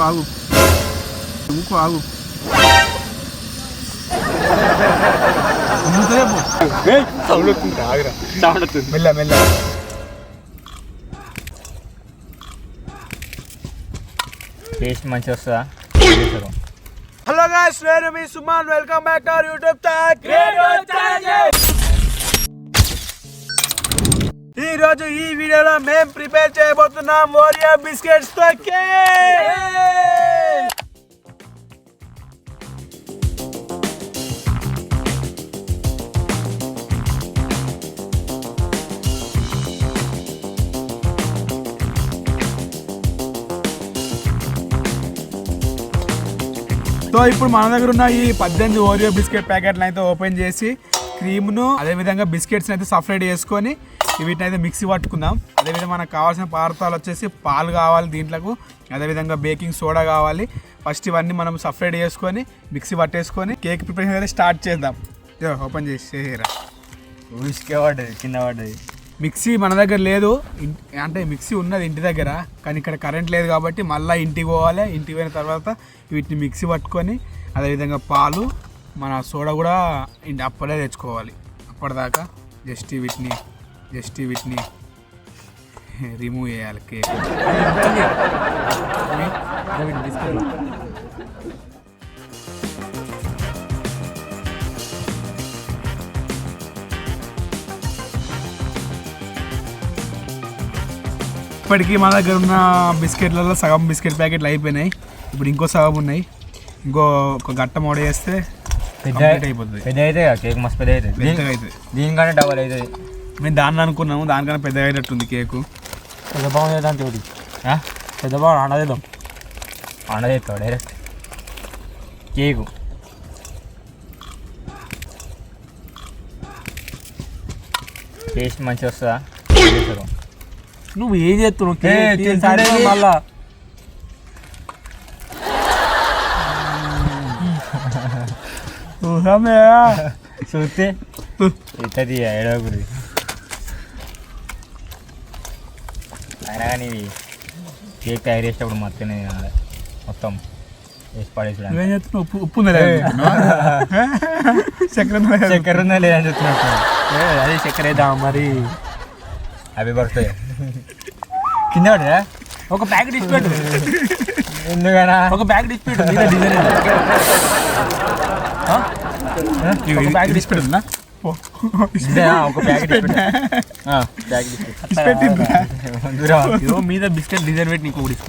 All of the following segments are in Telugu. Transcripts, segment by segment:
ఆగు ఆగు మెల్ల మెల్ల. టేస్ట్ మంచిగా వస్తుందా? హలో గైస్, నేను మీ Suman. Welcome back to our YouTube channel. ఈ రోజు ఈ వీడియోలో మేము ప్రిపేర్ చేయబోతున్నాం ఓరియో బిస్కెట్స్ తో కేక్. సో ఇప్పుడు మన దగ్గర ఉన్న ఈ 18 ఓరియో బిస్కెట్ ప్యాకెట్లను అయితే ఓపెన్ చేసి క్రీమ్ను అదేవిధంగా బిస్కెట్స్ని అయితే సపరేట్ చేసుకొని వీటిని అయితే మిక్సీ పట్టుకుందాం. అదేవిధంగా మనకు కావాల్సిన పదార్థాలు వచ్చేసి పాలు కావాలి దీంట్లకు, అదేవిధంగా బేకింగ్ సోడా కావాలి. ఫస్ట్ ఇవన్నీ మనం సపరేట్ చేసుకొని మిక్సీ పట్టేసుకొని కేక్ ప్రిపరేషన్ అయితే స్టార్ట్ చేద్దాం. ఓపెన్ చేసేరా. ఊసుకే పడ్డది, కింద పడ్డది. మిక్సీ మన దగ్గర లేదు, అంటే మిక్సీ ఉన్నది ఇంటి దగ్గర, కానీ ఇక్కడ కరెంట్ లేదు కాబట్టి మళ్ళీ ఇంటికి పోవాలి. ఇంటికి పోయిన తర్వాత వీటిని మిక్సీ పట్టుకొని అదేవిధంగా పాలు మన సోడా కూడా అప్పుడే తెచ్చుకోవాలి. అప్పటిదాకా జస్ట్ వీటిని రిమూవ్ చేయాలి కేక్. ఇప్పటికీ మన దగ్గర ఉన్న బిస్కెట్లలో సగం బిస్కెట్ ప్యాకెట్లు అయిపోయినాయి. ఇప్పుడు ఇంకో సగం ఉన్నాయి. ఒక గట్ట మోడ చేస్తే పెద్ద అయిపోతుంది. పెద్ద అయితే కేక్ మస్తు పెద్ద అవుతుంది. దీనికంటే డబల్ అవుతుంది. మేము దాన్ని అనుకున్నాము, దానికన్నా పెద్దగా అయ్యేటట్టుంది కేకు. పెద్ద బాగుంది దాని తోటి. పెద్ద బాగుంది. అండదేస్తావు డైరెక్ట్ కేకు. టేస్ట్ మంచిగా వస్తుందా? నువ్వు ఏం చేస్తున్నావు మళ్ళా? చూస్తే ఇతది ఏడవకూడదు. అయినా కానీ కేక్ తయారు చేసేటప్పుడు మొత్తం మొత్తం వేసి పడేసి ఉప్పు చక్కెర ఉందా లేదని చెప్తున్నట్టు. అదే చక్కెర వేద్దాం మరి. Happy birthday. కింద పడరా? ఒక ప్యాకెట్ ఇచ్చి పెట్టు. ఎందుకనా? ఒక ప్యాకెట్ ఇచ్చి పెట్టు. ప్యాకెట్ ఇచ్చి పెడుతున్నా. ఒక ప్యాకెట్ మీద బిస్కెట్ డిజైన్ పెట్టి నీకు ఒకటి ఇచ్చి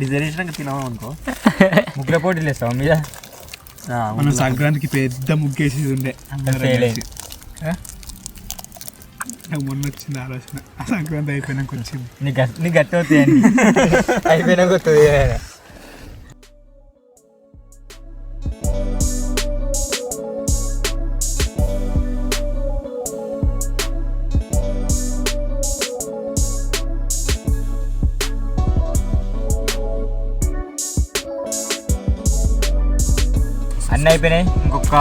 డిజైన్ వేసినాక తినాము అనుకో. ముగ్గుల పోటీలు వేస్తావు మీద. మనం సంక్రాంతికి పెద్ద ముగ్గేసేది ఉండే. నాకు మొన్న వచ్చింది ఆలోచన, సంక్రాంతి అయిపోయినాక వచ్చింది. నీ గట్టి అవుతాయి అయిపోయినాక వస్తుంది. అన్నీ అయిపోయినాయి. ఇంకొక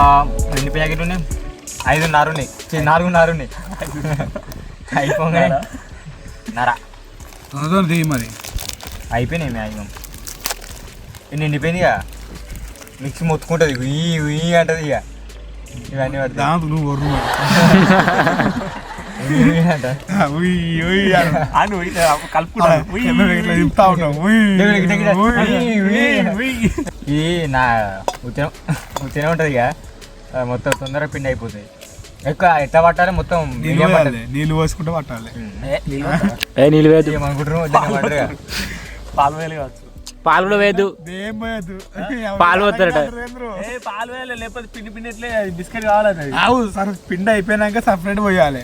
ఎన్ని ప్యాకెట్లు ఉన్నాయి? 5.5 ఉన్నాయి. 4.5 ఉన్నాయి. అయిపోయి మరి అయిపోయినాయి. మ్యాక్సిమం నిండిపోయింది. ఇక మిక్సీ మొత్తుకుంటుంది, ఉయ్యి అంటది. ఇక ఇవన్నీ పడుతుంది. నువ్వు ఇది నా ఉత్తనే ఉంటుంది. ఇక మొత్తం తొందరగా పిండి అయిపోతుంది. ఎక్కువ ఎట్లా పట్టాలి? మొత్తం నీళ్ళు పోసుకుంటే పట్టాలి. నీళ్ళు వేయద్దు ఏమనుకుంటున్నావు? పాలు వేయాలి కావచ్చు. పాలు కూడా వేయద్దు. పాలు పోతారట. పాలు వేయాలి, లేకపోతే పిండి పిండి ఎట్లే బిస్కెట్ కావాలి. అవు సార్, పిండి అయిపోయినాక సపరేట్ పోయాలి.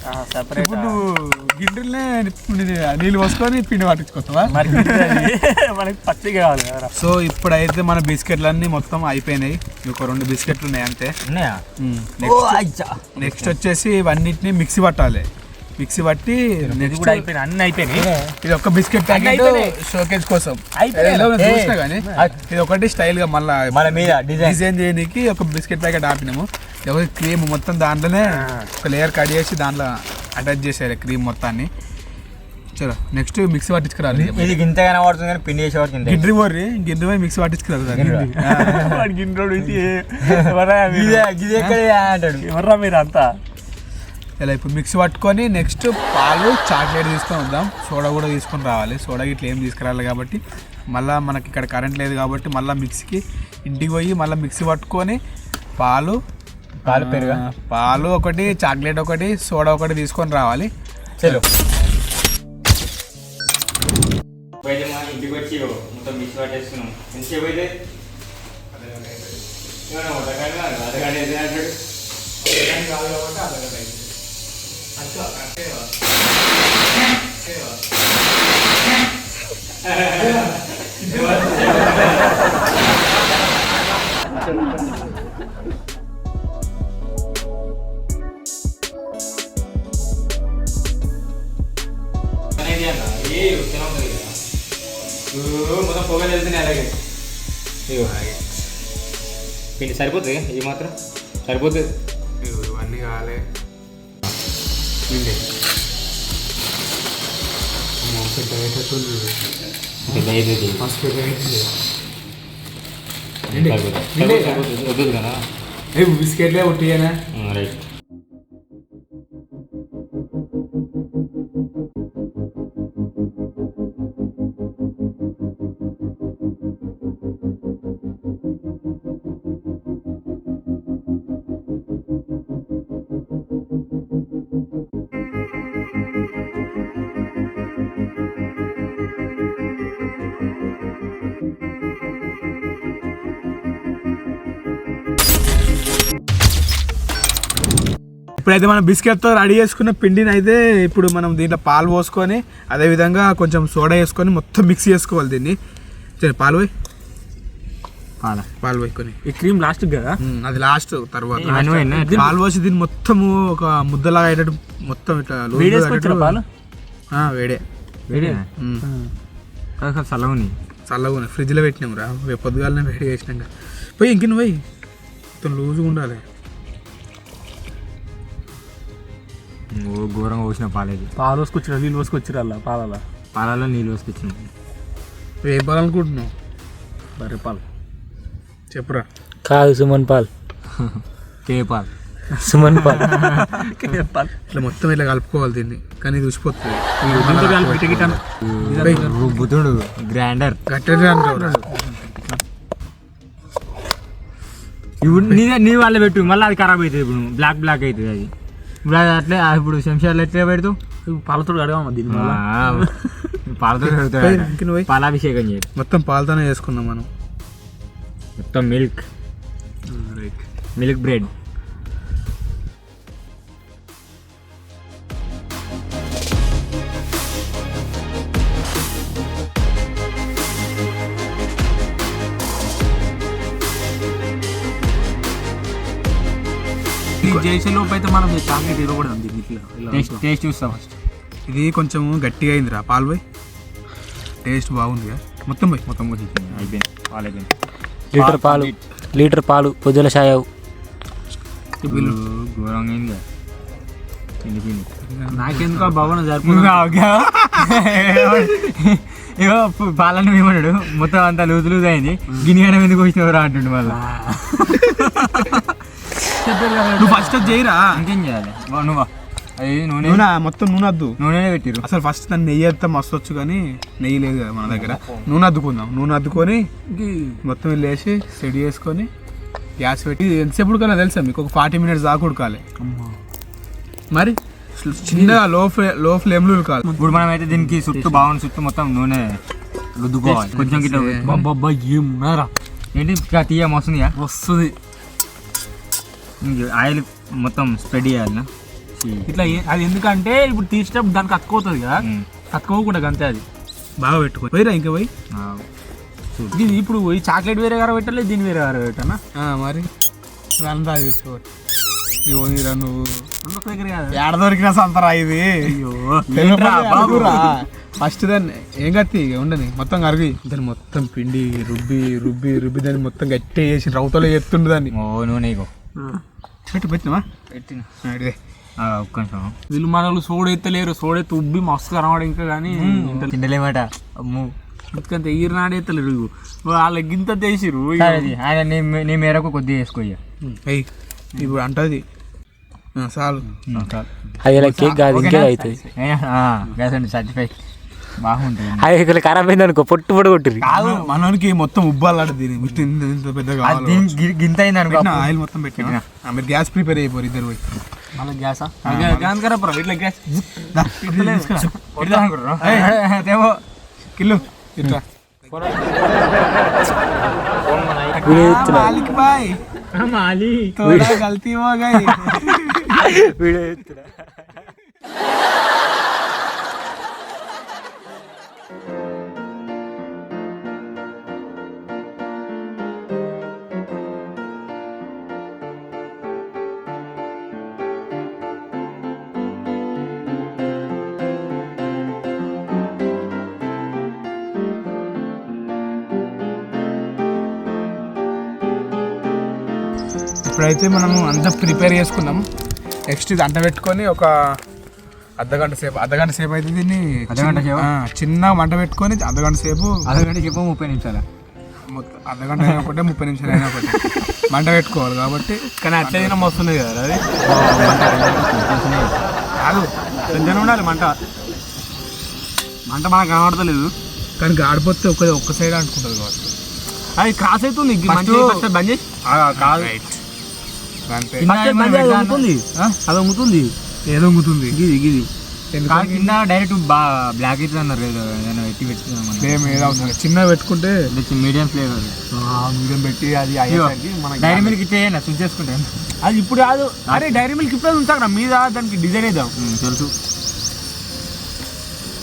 ఇప్పుడు నువ్వు గిన్నెలనే నీళ్ళు పోసుకొని పిండి పట్టించుకొస్తావా? మనకి పచ్చి కావాలి. సో ఇప్పుడైతే మన బిస్కెట్లన్నీ మొత్తం అయిపోయినాయి. ఒక 2 బిస్కెట్లు ఉన్నాయి అంతే. నెక్స్ట్ వచ్చేసి ఇవన్నిటిని మిక్సీ పట్టాలి. మిక్సీ పట్టి అన్ని అయిపోయినాయి. ఇది ఒక బిస్కెట్ ప్యాకెట్ షోకేజ్ కోసం చూసినా కానీ ఇది ఒకటి స్టైల్ గా మళ్ళీ మీద డిజైన్ చేయడానికి ఒక బిస్కెట్ ప్యాకెట్ ఆపినాము. క్రీమ్ మొత్తం దాంట్లోనే ఒక లేయర్ కట్ చేసి దాంట్లో అటాచ్ చేసేయాలి క్రీమ్ మొత్తాన్ని. చలో నెక్స్ట్ మిక్సీ పట్టించుకురాలి. ఇది గింతగానే పడుతుంది కానీ పిండి చేసే వరకు గిడ్రి పోర్రి గిడ్రి పోయి మిక్సీ పట్టించుకురాలి. ఎవర్రా మీరు అంతా? ఇలా ఇప్పుడు మిక్సీ పట్టుకొని నెక్స్ట్ పాలు చాక్లెట్ తీసుకొని వద్దాం. సోడా కూడా తీసుకొని రావాలి. సోడా ఇట్లా ఏం తీసుకురావాలి కాబట్టి మళ్ళీ మనకి ఇక్కడ కరెంట్ లేదు కాబట్టి మళ్ళీ మిక్సీకి ఇంటికి పోయి మళ్ళీ మిక్సీ పట్టుకొని పాలు పెరుగు పాలు ఒకటి చాక్లెట్ ఒకటి సోడా ఒకటి తీసుకొని రావాలి. చలో ఇంటికి వచ్చి మొత్తం మిక్సీ పట్టేసుకున్నాం. ఎంతసేపు అయితే మొత్తం పొగలు వెళ్తున్నాయి. అలాగే పిండి సరిపోతుంది, ఇది మాత్రం సరిపోతుంది. ఇవన్నీ కావాలి. వద్దు కదా బిస్కెట్లే ఉట్టియేనా? రైట్. ఇప్పుడైతే మనం బిస్కెట్తో రెడీ చేసుకున్న పిండిని అయితే ఇప్పుడు మనం దీంట్లో పాలు పోసుకొని అదేవిధంగా కొంచెం సోడా వేసుకొని మొత్తం మిక్స్ చేసుకోవాలి దీన్ని. సరే పాలు పోయి పాలు పోయికొని ఈ క్రీమ్ లాస్ట్ కదా, అది లాస్ట్ తర్వాత పాలు పోసి దీన్ని మొత్తము ఒక ముద్దలాగా అయ్యేటట్టు మొత్తం ఇట్లా పాలు వేడే చల్లగా ఉన్నాయి. ఫ్రిడ్జ్లో పెట్టినాం రా, పొద్దుగాలనే వేడి చేసినాక పోయి ఇంకిన పోయి మొత్తం లూజ్గా ఉండాలి. ఘోరంగా పోసిన పాలేదు. పాలు పోసుకొచ్చిన నీళ్ళు పోసుకొచ్చిరా పాలలో నీళ్ళు పోసుకొచ్చిన. ఏం పాలు అనుకుంటున్నావు? బర్రె పాలు చెప్పురా. కాదు సుమన్ పాలు. కేపాల్ సుమన్ పాలు. ఇట్లా మొత్తం ఇట్లా కలుపుకోవాలి దీన్ని, కానీ చూసిపోతుంది బుద్ధుడు గ్రైండర్ గట్టిగా అంటారు. ఇప్పుడు నీ వాళ్ళ పెట్టు, మళ్ళీ అది ఖరాబ్ అవుతుంది. ఇప్పుడు బ్లాక్ అవుతుంది అది. ఇప్పుడు అది అట్లే ఇప్పుడు శంషాలు ఎట్లా పెడతావు? పాలతో అడగమ్మా దీన్ని, పాలతో అడుగుతావు. పాలాభిషేకం చేయాలి. మొత్తం పాలతోనే చేసుకున్నాం మనం. మొత్తం మిల్క్ బ్రెడ్. చేసే లోపు అయితే మనం చాక్లెట్ ఇవ్వకూడదు. టేస్ట్ చూస్తా ఫస్ట్. ఇది కొంచెం గట్టిగా అయిందిరా, పాలు పోయి టేస్ట్ బాగుందిగా. మొత్తం పోయి అయిపోయింది. పాలు అయిపోయింది. లీటర్ పాలు పొద్దుల షాయావు. ఘోరంగా అయింది. నాకెందుకో భవన ఇగో పాలను ఏమన్నాడు, మొత్తం అంతా లూజ్ అయింది. గిన్నె ఎందుకు వచ్చినవరా అంటుండు మళ్ళీ. నువ్వు ఫస్ట్ చేయరా, ఇంకేం చేయాలి? నువ్వు అది నూనె మొత్తం నూనె వద్దు, నూనె పెట్టిరు. అసలు ఫస్ట్ దాన్ని నెయ్యి వేస్తే మస్తు వచ్చు, కానీ నెయ్యి లేదు కదా మన దగ్గర. నూనె అద్దుకుందాం. నూనె అద్దుకొని మొత్తం వేసి సెట్ చేసుకొని గ్యాస్ పెట్టి ఎంతసేపు ఉడకాలో తెలుసా మీకు? ఒక 40 minutes దాకా ఉడకాలి. మరి చిన్నగా లో ఫ్లేమ్లో ఉడకాలి. ఇప్పుడు మనం అయితే దీనికి చుట్టూ బాగుంది, చుట్టూ మొత్తం నూనె రుద్దుకోవాలి. కొంచెం గిట్ట ఏమన్నారా ఏంటి తీయ వస్తుందిగా? వస్తుంది. ఆయిల్ మొత్తం స్ప్రెడ్ చేయాలి ఇట్లా. అది ఎందుకంటే ఇప్పుడు తీసేటప్పుడు దానికి అతుకోతుంది కదా, అతుకోకుండా అంతే. అది బాగా పెట్టుకో పోయిరా. ఇంకా పోయి దీన్ని ఇప్పుడు ఈ చాక్లెట్ వేరే గారు పెట్టాలి, దీన్ని వేరే గారు పెట్టానా? మరి అంతా తీసుకోవాలి. నువ్వు దగ్గర కాదు, ఏడ దొరికినా సంతరా ఇది. ఫస్ట్ దాన్ని ఏం కత్తి ఉండని మొత్తం కరిగి దాన్ని మొత్తం పిండి రుబ్బి దాన్ని మొత్తం గట్టి చేసి రౌతలో ఎత్తుండే దాన్ని. నూనె పెట్టినావా? పెట్టిన ఒక్క నిమిషం వీళ్ళు మనలు సోడెత్తలేరు, సోడెత్తి ఉబ్బి మస్తు కనవాడు ఇంకా కానీ తింటలేమాట అమ్ము ఇంకంత ఎగిరినాడెత్తలేరు వాళ్ళకి గింత తీసిరు. ఆయన నీ మేరకు కొద్దిగా వేసుకో ఇక. ఇప్పుడు అంటది చాలు. కేక్ కాదు ఇంకే అవుతుంది. గ్యాస్ అండి సర్టిఫై బాగుంటుంది. అది ఖరాబ్ అయింది అనుకో పొట్టు పొడి కొట్టిరు. మనకి మొత్తం ఉబ్బాలాడు దీని ఇంత పెద్దగా గింత అయింది అనుకో. ఆయిల్ మొత్తం పెట్టినా మీరు గ్యాస్ ప్రిపేర్ అయిపోరు ఇద్దరు పోయి. మళ్ళీ గ్యాసా గ్యాస్ ఖరాబ్ ఇట్లా గ్యాస్ కిల్లు ఇట్లా मालिक भाई थोड़ा गलती हो गई. ఇప్పుడైతే మనము అంతా ప్రిపేర్ చేసుకున్నాం. నెక్స్ట్ ఇది అంట పెట్టుకొని ఒక అర్ధగంట సేపు అయితే దీన్ని చిన్న మంట పెట్టుకొని అర్ధగంట సేపు 30 నిమిషాలు అర్ధగంట అయినా ఒకటే 30 నిమిషాలు అయినా ఒకటి మంట పెట్టుకోవాలి కాబట్టి. కానీ అట్లయినా మస్తున్నాయి కదా అది కాదు పెద్దనే ఉండాలి మంట. మంట మనకు కనబడతలేదు కానీ గాడిపోతే ఒక్క సైడ్ అంటుకుంటుంది కాబట్టి అది క్రాస్ అవుతుంది. బంద్ చేసి కాదు అది వంగుతుంది. ఏదో వంగుతుంది గిది గిది కింద డైరెక్ట్ బ్లాక్ అవుతుంది అన్నారు. ఎట్టి ఫ్లేమ్ ఏదో అవసరం చిన్నగా పెట్టుకుంటే మీడియం ఫ్లేవర్ మీడియం పెట్టి అది డైరీ మిల్క్ ఇచ్చేయండి స్విచ్ చేసుకుంటే. అది ఇప్పుడు కాదు. అరే డైరీ మిల్క్ ఇప్పుడే ఉంచాక మీద దానికి డిజైన్ వేద్దాం.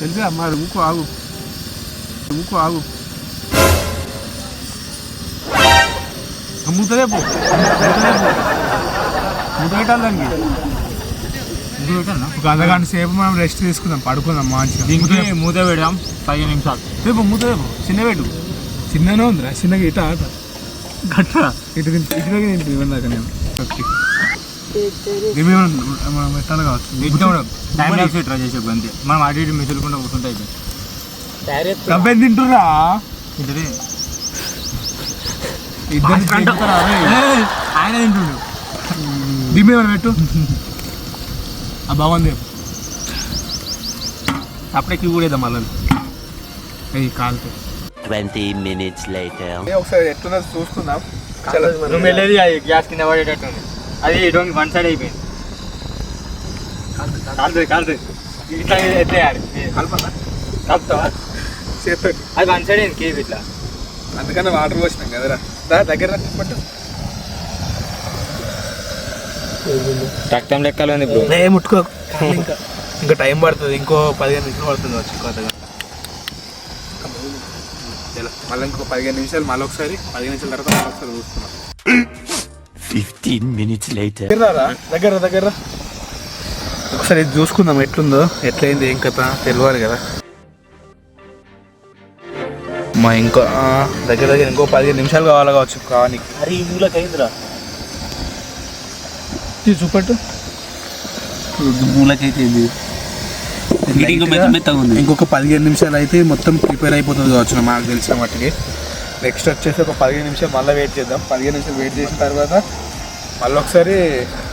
తెలుసు మరి ఊకు ఆగు మూత పెట్టాలి దానికి. ఒక అర్ధగంట సేపు మనం రెస్ట్ తీసుకుందాం, పడుకుందాం మంచిగా. దీనికి మూత పెడదాం 15 నిమిషాలు. రేపు మూత రేపు చిన్న పెట్టు. చిన్ననే ఉందిరా, చిన్నగా ఇట గట్ట ఇటు తింటుంది ఇవ్వందాక నేను మనం పెట్టాలి కావచ్చు. ట్రై చేసే అంతే. మనం అటు ఇటు మెసులుకుంటూ కూర్చుంటే డబ్బేం తింటురా ఇద్దరే ఆయన తింటుండు. బిమ్మ ఏమైనా పెట్టు బాగుంది. అప్పుడే కూడా వేద్దాం మళ్ళీ కాలుతో. 20 minutes later. ఒకసారి ఎట్లున్నా చూసుకుందాం. నువ్వు వెళ్ళేది అది గ్యాస్ కింద పడేటట్టుంది. అది డోంగి వన్ సైడ్ అయిపోయింది. కాలుతుంది ఇట్లా ఎత్తేయాలి. కలుపుతావా చేస్తాడు అది వన్ సైడ్ అయింది కేక్ ఇట్లా. అందుకని వాటర్ పోసినాం కదరా. దగ్గర పట్టు. రక్తం లెక్కలు ఉంది ఇప్పుడు. ముట్టుకో ఇంకా టైం పడుతుంది. ఇంకో 15 నిమిషాలు పడుతుంది వచ్చి కొత్తగా. మళ్ళీ ఇంకో 15 నిమిషాలు మళ్ళీ ఒకసారి 15 నిమిషాల తర్వాత మళ్ళీ ఒకసారి చూస్తున్నాం. 15 minutes later. దగ్గర ఒకసారి ఇది చూసుకుందాం ఎట్లుందో, ఎట్లయింది ఏం కథ తెలియాలి కదా. మా ఇంకో దగ్గర ఇంకో 15 నిమిషాలు కావాలి కావచ్చు కానీ. అరే ఈ మూలకి అయిందిరా చూపట్టు. మూలకైతే ఇంకొక 15 నిమిషాలు అయితే మొత్తం ప్రిపేర్ అయిపోతుంది కావచ్చు మాకు తెలిసిన మట్టుకి. నెక్స్ట్ వచ్చేసి ఒక 15 నిమిషాలు మళ్ళీ వెయిట్ చేద్దాం. 15 నిమిషాలు వెయిట్ చేసిన తర్వాత మళ్ళీ ఒకసారి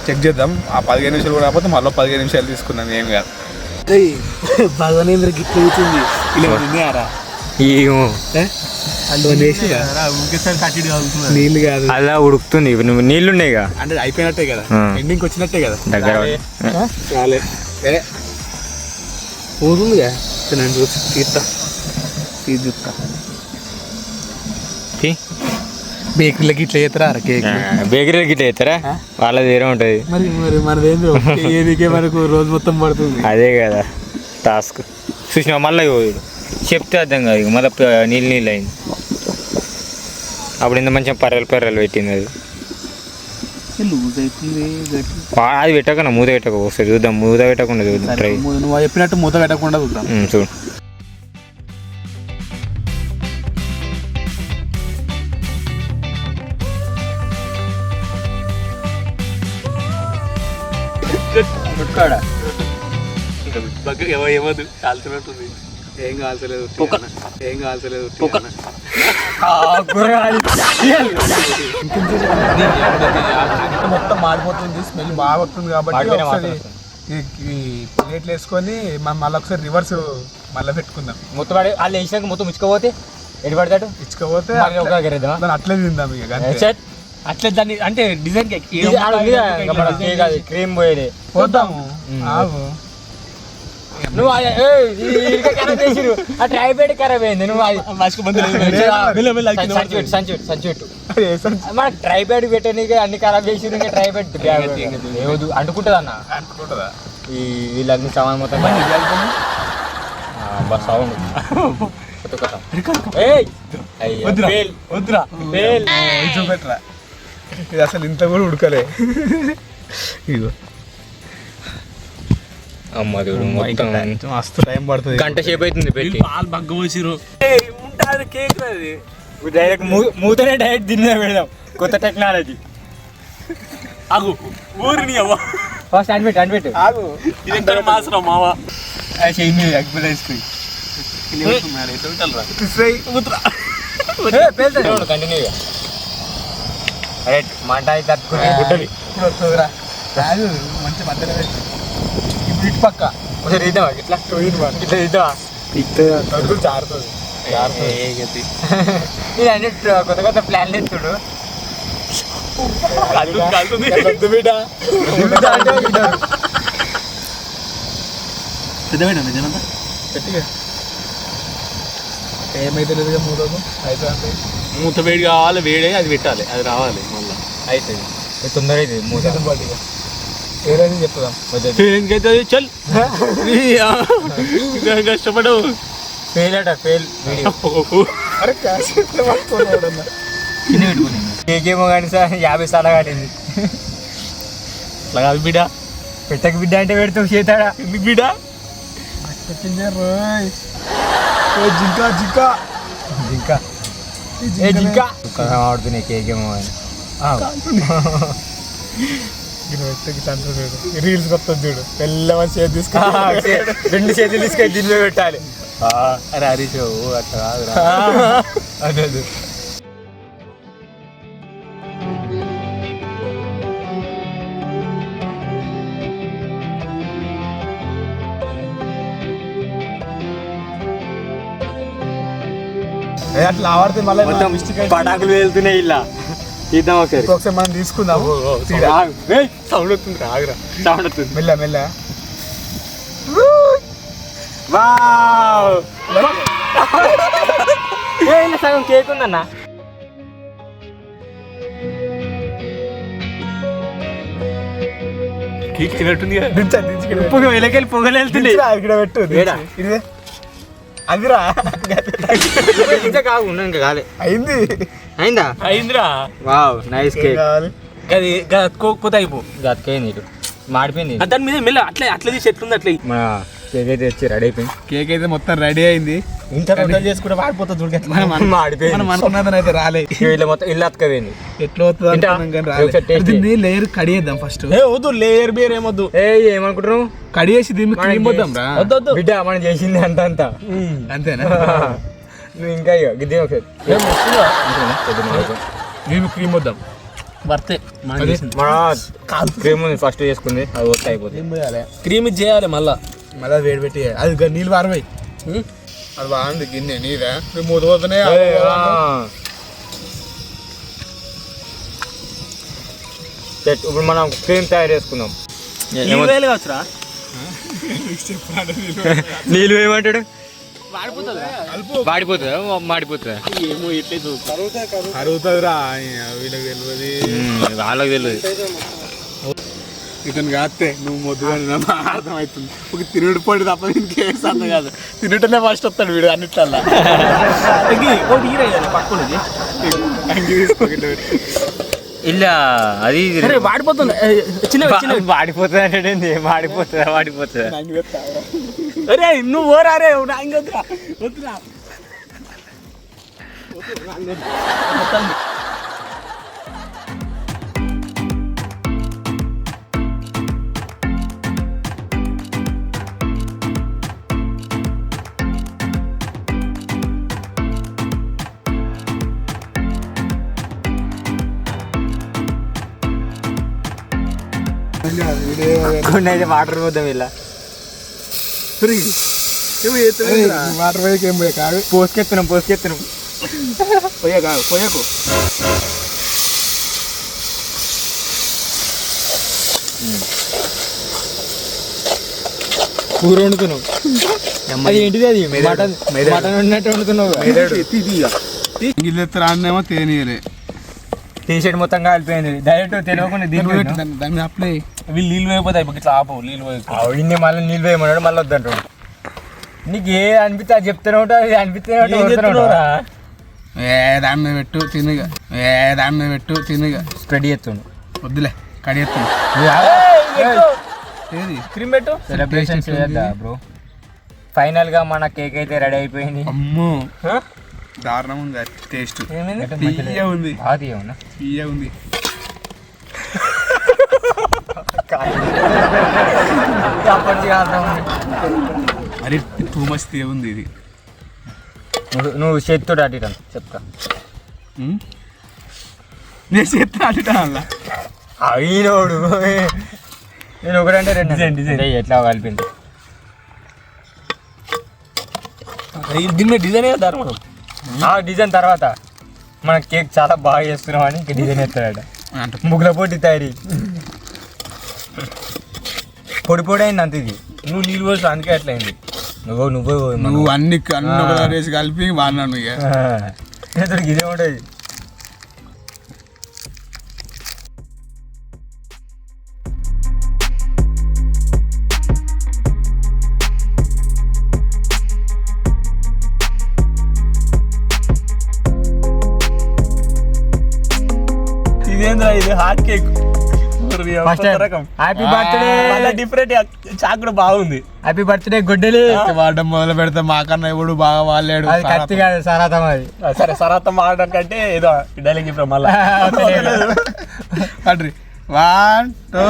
చెక్ చేద్దాం. ఆ 15 నిమిషాలు కూడా కాకపోతే మళ్ళీ 15 నిమిషాలు తీసుకున్నాం. ఏం కాదు. భగవానేంద్ర గిట్ల కూర్చుంది ఇలా ఉన్నాయారా నీళ్ళు కాదు అలా ఉడుకుతుంది. నీళ్ళు ఉన్నాయి అంటే అయిపోయినట్టే కదా, ఎండింగ్ వచ్చినట్టే కదా. దగ్గర పోతుందిగా నేను చూసి తీస్తా చూస్తా. బేకరీలకి ఇట్లా చేస్తారా కేక్? బేకరీలకి ఇట్లా చేస్తారా? వాళ్ళది వేరే ఉంటుంది. మరి మనదేంద్ర ఏదికే మనకు రోజు మొత్తం పడుతుంది. అదే కదా టాస్క్. చూసినా మళ్ళీ చెప్తే అర్థం కాదు. మళ్ళీ నీళ్ళు అయింది. అప్పుడు ఇంత మంచిగా పర్రెలు పెట్టింది. అది లూజ్ అవుతుంది. అది పెట్టకన్నా మూత పెట్టక వస్తుంది. చూద్దాం. మూత పెట్టకుండా చూద్దాం. ట్రై నువ్వు చెప్పినట్టు మూత పెట్టకుండా చూద్దాం. చూడు చుట్టుకాడ ఏమదు కాలుతున్నట్టుంది. ఏం కాల్చలేదు ఏం కాల్చలేదు మొత్తం మాడిపోతుంది, స్మెల్ బాగా వస్తుంది కాబట్టి ఒకసారి ఈ ప్లేట్లు వేసుకొని మనం మళ్ళీ ఒకసారి రివర్స్ మళ్ళీ పెట్టుకుందాం. మొత్తం వాళ్ళు వేసినాక మొత్తం ఇచ్చుకోపోతే ఎటు పడతాడు ఇచ్చుకోపోతే ఒక దాన్ని అట్లే తిందాం ఇక అంతే. అట్లా దాన్ని అంటే డిజైన్ క్రీమ్ పోయేది పోతాము ఆగు. నువ్వు ఖరాబ్ చేసిరు ఆ ట్రై పెట్టి ఖరాబ్ అయింది. నువ్వు సంచి పెట్టు మన ట్రై బ్యాడ్ పెట్టనీకి అన్ని ఖరాబ్ చేసిరు. ఇంకా ట్రై పెట్టు ఏవద్దు అంటుకుంటుంది అన్న. అనుకుంటుందా ఈ వీళ్ళన్ని సామాన్ మొత్తం బస్ సౌండ్ చూపెట్టరా, ఇది అసలు ఇంత కూడా ఉడకలే. ఇగో అమ్మ దేవుడు మొత్తం మస్తు టైం పడుతుంది, గంట సేపు అవుతుంది పెట్టి. పాలు బగ్గ పోసిరు ఉంటుంది కేక్ అది. డైరెక్ట్ మూతనే డైరెక్ట్ దీన్ని పెడదాం. కొత్త టెక్నాలజీ. ఆగు ఊరిని అవ్వ ఫస్ట్ అనిపెట్టు ఆగు. ఇది ఎక్కడ మాసరా మావా కంటిన్యూగా రైట్ మంట అయితే తట్టుకుని గుడ్డలి వస్తుందిరా రాదు మంచి మధ్యలో పెట్టు. ఇప్పుడు ఇటు పక్క ఒకసారి ఇద్దామా ఇట్లా ఇట్లా ఇద్దామా తగ్గులు జారుతుంది. నేను అన్ని కొత్త కొత్త ప్లాన్లు ఎత్తుడు. ఏమైతే లేదు మూడోదు అయితే అంటే మూత వేడి కావాలి, వేడే అది పెట్టాలి, అది రావాలి మళ్ళీ అవుతుంది తొందర అవుతుంది మూత పాటిగా ఏదైనా చెప్తాం. అయితే చల్ కష్టపడవు. ఫెయిల్ అట ఫెయిల్ అరే క్యాష్ ఎట్లా పట్టుకోవాలి కేకేమో కానీ సార్ 50 సార్లు కాలింది. అట్లా కాదు బిడ్డ, పెట్టక బిడ్డ అంటే పెడతావు చేతాడా ఎందుకు బిడ్డ? జింకా జింకా జింకా ఏ జింకా ఆడుతున్నాయి కేకేమో అని రీల్స్ వస్తుంది చూడు, తెల్లవని చేతి తీసుకో 2 చేతులు తీసుకొని దీనిలో పెట్టాలి. అరే హరీష్ అట్లా కాదురా. అదే అదే అట్లా ఆడితే మళ్ళీ పటాకులు వెళ్తున్నాయి ఇలా తీద్దాం ఒకసారి. ఒకసారి మనం తీసుకుందాం. సౌండ్ వస్తుంది ఆగురా సౌండ్ వస్తుంది మెల్ల మెల్ల. సగం కేక్ ఉందన్న. కేక్ తినట్టుంది పొగ వెలకెళ్ళి పొగలు వెళ్తుంది. ఇక్కడ పెట్టు ఇదే అదిరా ఇంకా కాదు ఇంకా కాలే అయింది అయిందా అయిందిరా. Wow nice cake. కావాలి అది కోకపోతే అయిపో గతకైంది ఇటు మాడిపోయింది. దాని మీద మెల్ల అట్లా అట్లా తీసి ఎట్లుంది అట్లా. మన కేక్ అయితే వచ్చి రెడీ అయిపోయింది. కేక్ అయితే మొత్తం రెడీ అయింది. ఇంత చేసుకుంటే వాడిపోతుంది చూడక మాడిపోయింది. మనం అనుకున్నదని అయితే రాలే. వీళ్ళ మొత్తం ఇల్లు అతకపోయింది. ఎట్లా వస్తుంది లేయర్ కడియేద్దాం ఫస్ట్. వద్దు లేయర్ బేర్ ఏమొద్దు. ఏమనుకుంటున్నావు కడియేసి దీన్ని క్రీమ్ వద్దాం రా. వద్దు బిడ్డ మనం చేసింది అంతా అంతేనా? నువ్వు ఇంకా గిద్దే ఒకసారి దీన్ని క్రీమ్ వద్దాం. వర్తే మన క్రీమ్ ఫస్ట్ చేసుకుంది అది వస్తే అయిపోతుంది. క్రీమ్ చేయాలి మళ్ళా మళ్ళీ వేడి పెట్టి అది నీళ్ళు వారమై అది బాగుంది గిన్నె నీరా మూత పోతున్నాయి. ఇప్పుడు మనం క్రీమ్ తయారు చేసుకుందాం. కావచ్చురా. నీళ్ళు ఏమంటాడు వాడిపోతుంది మాడిపోతుందా ఏమో ఎట్లేదు అరుగుతుందిరా వీళ్ళకి తెలియదు వాళ్ళకి తెలియదు. ఇతను కాస్తే నువ్వు మొద్దుగా అర్థమవుతుంది. ఒక తినుడు పడి తప్ప దీనికి అర్థం కాదు. తినుటనే ఫస్ట్ వస్తాడు వీడు అన్నిట్లల్లా. పక్కనది ఇలా అది వాడిపోతుంది. చిన్న వాడిపోతుంది అంటే వాడిపోతుందా అరే నువ్వు ఓరారే ఇంకొద్దురా వద్దురా. కొన్ని అయితే వాటర్ పోద్దాం ఇలా వాటర్ పోయి ఏం పోయా కాదు పోసుకెత్తున్నాం పోయా కాదు పోయాకు కూర వండుతున్నావు అది ఏంటిది అది మటన్ వండినట్టు వండుతున్నావు గిల్లెత్త రాన్నేమో తేనీయలే టీ షర్ట్ మొత్తం కాలిపోయింది డైరెక్ట్ తెలియకుండా దీన్ని దాన్ని అప్లై వీళ్ళు నీళ్ళు వేయకపోతే అయిపోయి ఇట్లా ఆపు నీళ్ళు వేయ ఇన్ని మళ్ళీ నీళ్ళు వేయమన్నాడు మళ్ళీ వద్దంటాడు నీకు ఏ అనిపిస్తే అది చెప్తూనే ఉంటావు ఇది అనిపిస్తే దాని మీద పెట్టు తినగా దాని మీద పెట్టు తినగా స్ప్రెడ్ చేస్తుండు వద్దులే కడిగెత్తాను ఏది క్రీమ్ పెట్టు సెలబ్రేషన్ చేయద్దా బ్రో ఫైనల్ గా మన కేక్ అయితే రెడీ అయిపోయింది అమ్మో దారుణం ఉంది టేస్ట్ తీయ ఉంది అది ఏమన్నా తీయ ఉంది మరి టూ మచ్ తీయ ఉంది ఇది నువ్వు చేతితో అడిగా చెప్తా నేను చేస్తా అడిగా అలా అయినోడు నేను ఒకటంటే రెండు డిజైన్ ఎట్లా కలిపింది దీని మీద డిజైన్ వేద్దారు మనం ఆ డిజైన్ తర్వాత మన కేక్ చాలా బాగా చేస్తున్నాం అని ఇంకా డిజైన్ ఎత్తాడట ముగ్గుల పోటీ తయారీ పొడి పొడి అయింది అంత ఇది నువ్వు నీళ్ళు పోసి అందుకే అట్లా అయింది నువ్వు అన్ని వేసి కలిపి వాడినాను ఇక ఇదే ఉంటుంది ఇదేంద్రా ఇది hot cake happy birthday different chalk కూడా బాగుంది హ్యాపీ బర్త్డే గొడ్డలి వాడడం మొదలు పెడితే మాకన్నా ఎవడు బాగా వాడాడు అది కత్తి కాదు సరాతం అది సరే సరాతం ఆడడం కంటే ఏదో డైలాగ్ చెప్పిన మళ్ళీ అడ్రి 1 2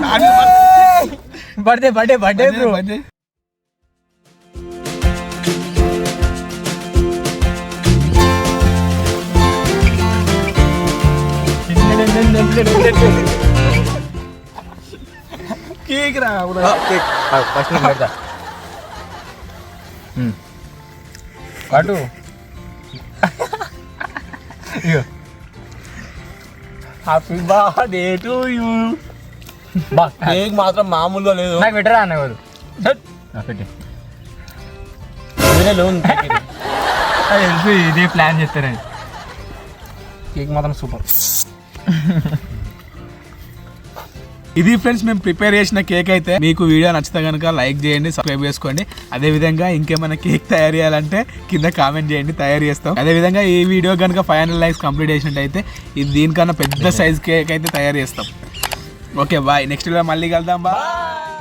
3 బర్త్డే బ్రో కేక్ రా ఫస్ట్ పెడతా కాటు హ్యాపీ బర్త్డే టు యూ బా కేక్ మాత్రం మామూలుగా లేదు నాకు పెట్టరా అన్నవాడు పెట్టి ఇదే ప్లాన్ చేస్తారని కేక్ మాత్రం సూపర్ ఇది ఫ్రెండ్స్ మేము ప్రిపేర్ చేసిన కేక్ అయితే మీకు వీడియో నచ్చితే కనుక లైక్ చేయండి సబ్స్క్రైబ్ చేసుకోండి అదే విధంగా ఇంకేమైనా కేక్ తయారు చేయాలంటే కింద కామెంట్ చేయండి తయారు చేస్తాం అదే విధంగా ఈ వీడియో కనుక 500 లైక్స్ కంప్లీట్ చేసినట్టయితే ఇది దీనికన్నా పెద్ద సైజ్ కేక్ అయితే తయారు చేస్తాం ఓకే బాయ్ నెక్స్ట్ వీడియో మళ్ళీ కలుద్దాం బాయ్